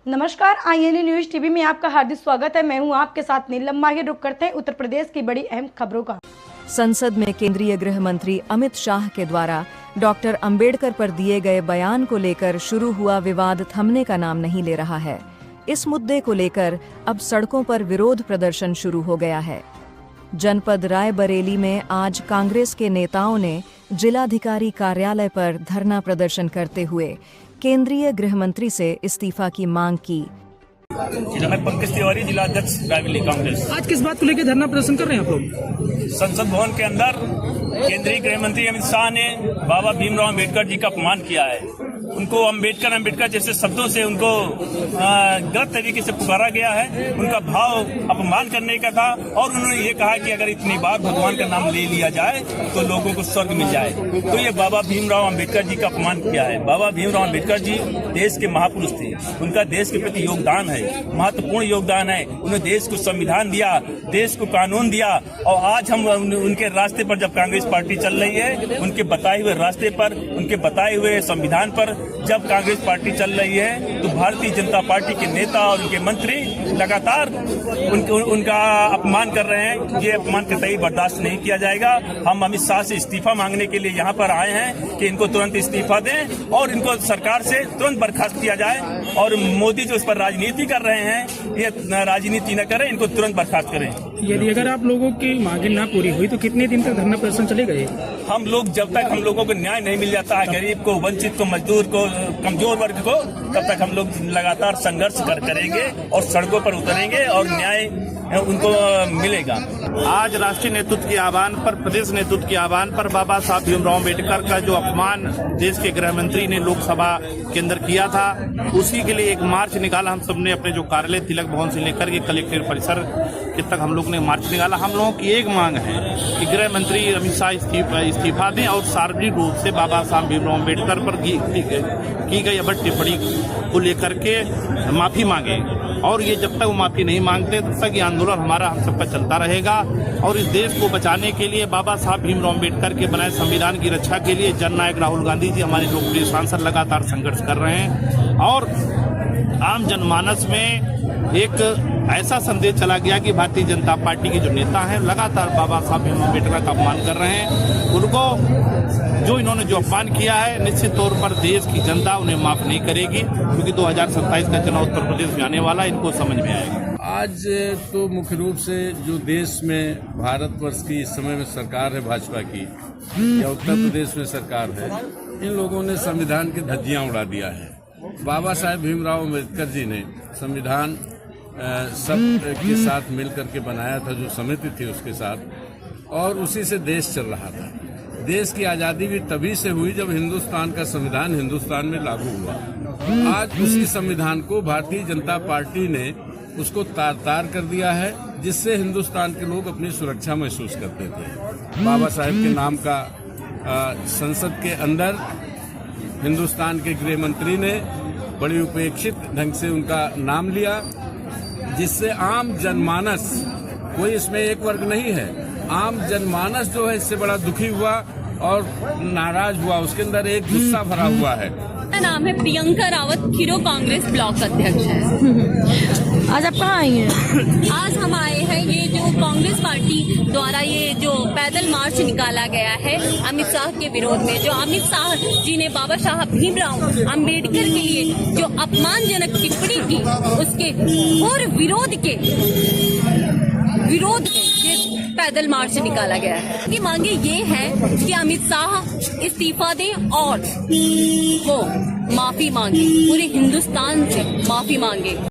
नमस्कार, INA news TV में आपका हार्दिक स्वागत है। मैं हूं आपके साथ नीलम माहिर। रुक करते हैं उत्तर प्रदेश की बड़ी अहम खबरों का। संसद में केंद्रीय गृह मंत्री अमित शाह के द्वारा डॉक्टर अंबेडकर पर दिए गए बयान को लेकर शुरू हुआ विवाद थमने का नाम नहीं ले रहा है। इस मुद्दे को लेकर अब सड़कों पर विरोध प्रदर्शन शुरू हो गया है। जनपद रायबरेली में आज कांग्रेस के नेताओं ने जिलाधिकारी कार्यालय पर धरना प्रदर्शन करते हुए केंद्रीय गृह मंत्री से इस्तीफा की मांग की। मैं पंकज तिवारी, जिला अध्यक्ष रायबरेली कांग्रेस। आज किस बात को लेकर धरना प्रदर्शन कर रहे हैं आप लोग? संसद भवन के अंदर केंद्रीय गृह मंत्री अमित शाह ने बाबा भीमराव अम्बेडकर जी का अपमान किया है। उनको अम्बेडकर जैसे शब्दों से उनको गलत तरीके से पुकारा गया है। उनका भाव अपमान करने का था और उन्होंने ये कहा कि अगर इतनी बार भगवान का नाम ले लिया जाए तो लोगों को स्वर्ग मिल जाए। तो ये बाबा भीमराव अम्बेडकर जी का अपमान किया है। बाबा भीमराव अम्बेडकर जी देश के महापुरुष थे। उनका देश के प्रति योगदान है, महत्वपूर्ण योगदान है। उन्होंने देश को संविधान दिया, देश को कानून दिया और आज हम उनके रास्ते पर जब कांग्रेस पार्टी चल रही है, उनके बताए हुए रास्ते पर, उनके बताए हुए संविधान पर जब कांग्रेस पार्टी चल रही है तो भारतीय जनता पार्टी के नेता और उनके मंत्री लगातार उनका अपमान कर रहे हैं। ये अपमान कतई बर्दाश्त नहीं किया जाएगा। हम अमित शाह से इस्तीफा मांगने के लिए यहाँ पर आए हैं कि इनको तुरंत इस्तीफा दें और इनको सरकार से तुरंत बर्खास्त किया जाए। और मोदी जो इस पर राजनीति कर रहे हैं, ये राजनीति न करें, इनको तुरंत बर्खास्त करें। यदि अगर आप लोगों की मांगे ना पूरी हुई तो कितने दिन तक धरना प्रदर्शन चलेगा? हम लोग जब तक हम लोगों को न्याय नहीं मिल जाता है, गरीब को, वंचित को, मजदूर को, कमजोर वर्ग को, तब तक हम लोग लगातार संघर्ष करेंगे और सड़कों पर उतरेंगे और न्याय उनको मिलेगा। आज राष्ट्रीय नेतृत्व के आह्वान पर, प्रदेश नेतृत्व के आह्वान पर बाबा साहब भीमराव अम्बेडकर का जो अपमान देश के गृह मंत्री ने लोकसभा के अंदर किया था, उसी के लिए एक मार्च निकाला। हम सबने अपने जो कार्यालय तिलक भवन से लेकर के कलेक्ट्रेट परिसर के तक हम लोग ने मार्च निकाला। हम लोगों की एक मांग है कि गृह मंत्री अमित शाह इस्तीफा दें और सार्वजनिक रूप से बाबा साहब भीमराव अम्बेडकर पर की गई अभद्र टिप्पणी को लेकर के माफी मांगे। और ये जब तक वो माफी नहीं मांगते तब तक ये आंदोलन हमारा हम सबका चलता रहेगा। और इस देश को बचाने के लिए, बाबा साहब भीमराव अम्बेडकर के बनाए संविधान की रक्षा के लिए जननायक राहुल गांधी जी, हमारे लोकप्रिय सांसद, लगातार संघर्ष कर रहे हैं। और आम जनमानस में एक ऐसा संदेश चला गया कि भारतीय जनता पार्टी के जो नेता हैं लगातार बाबा साहब भीमराव अम्बेडकर का अपमान कर रहे हैं। उनको जो इन्होंने जो अपमान किया है, निश्चित तौर पर देश की जनता उन्हें माफ नहीं करेगी, क्योंकि 2027 का चुनाव उत्तर प्रदेश में आने वाला, इनको समझ में आएगा। आज तो मुख्य रूप से जो देश में भारतवर्ष की इस समय में सरकार है, भाजपा की या उत्तर प्रदेश में सरकार है, इन लोगों ने संविधान की धज्जियां उड़ा दिया है। बाबा साहेब भीमराव अम्बेडकर जी ने संविधान सब के साथ मिलकर के बनाया था, जो समिति थी उसके साथ, और उसी से देश चल रहा था। देश की आज़ादी भी तभी से हुई जब हिंदुस्तान का संविधान हिंदुस्तान में लागू हुआ। आज उसी संविधान को भारतीय जनता पार्टी ने उसको तार कर दिया है, जिससे हिंदुस्तान के लोग अपनी सुरक्षा महसूस करते थे। बाबा साहेब के नाम का संसद के अंदर हिंदुस्तान के गृह मंत्री ने बड़ी उपेक्षित ढंग से उनका नाम लिया, जिससे आम जनमानस, कोई इसमें एक वर्ग नहीं है, आम जनमानस जो है इससे बड़ा दुखी हुआ और नाराज हुआ। उसके अंदर एक गुस्सा भरा हुआ है। मेरा नाम है प्रियंका रावत, खीरो कांग्रेस ब्लॉक अध्यक्ष है। आज आप कहाँ आई हैं? आज हम आए हैं, ये जो कांग्रेस पार्टी द्वारा ये जो पैदल मार्च निकाला गया है अमित शाह के विरोध में, जो अमित शाह जी ने बाबा साहब भीमराव अम्बेडकर के लिए जो अपमानजनक टिप्पणी की, उसके और विरोध में ये पैदल मार्च निकाला गया है। की मांगे ये है कि अमित शाह इस्तीफा दें और वो माफी मांगे, पूरे हिंदुस्तान से माफी मांगे।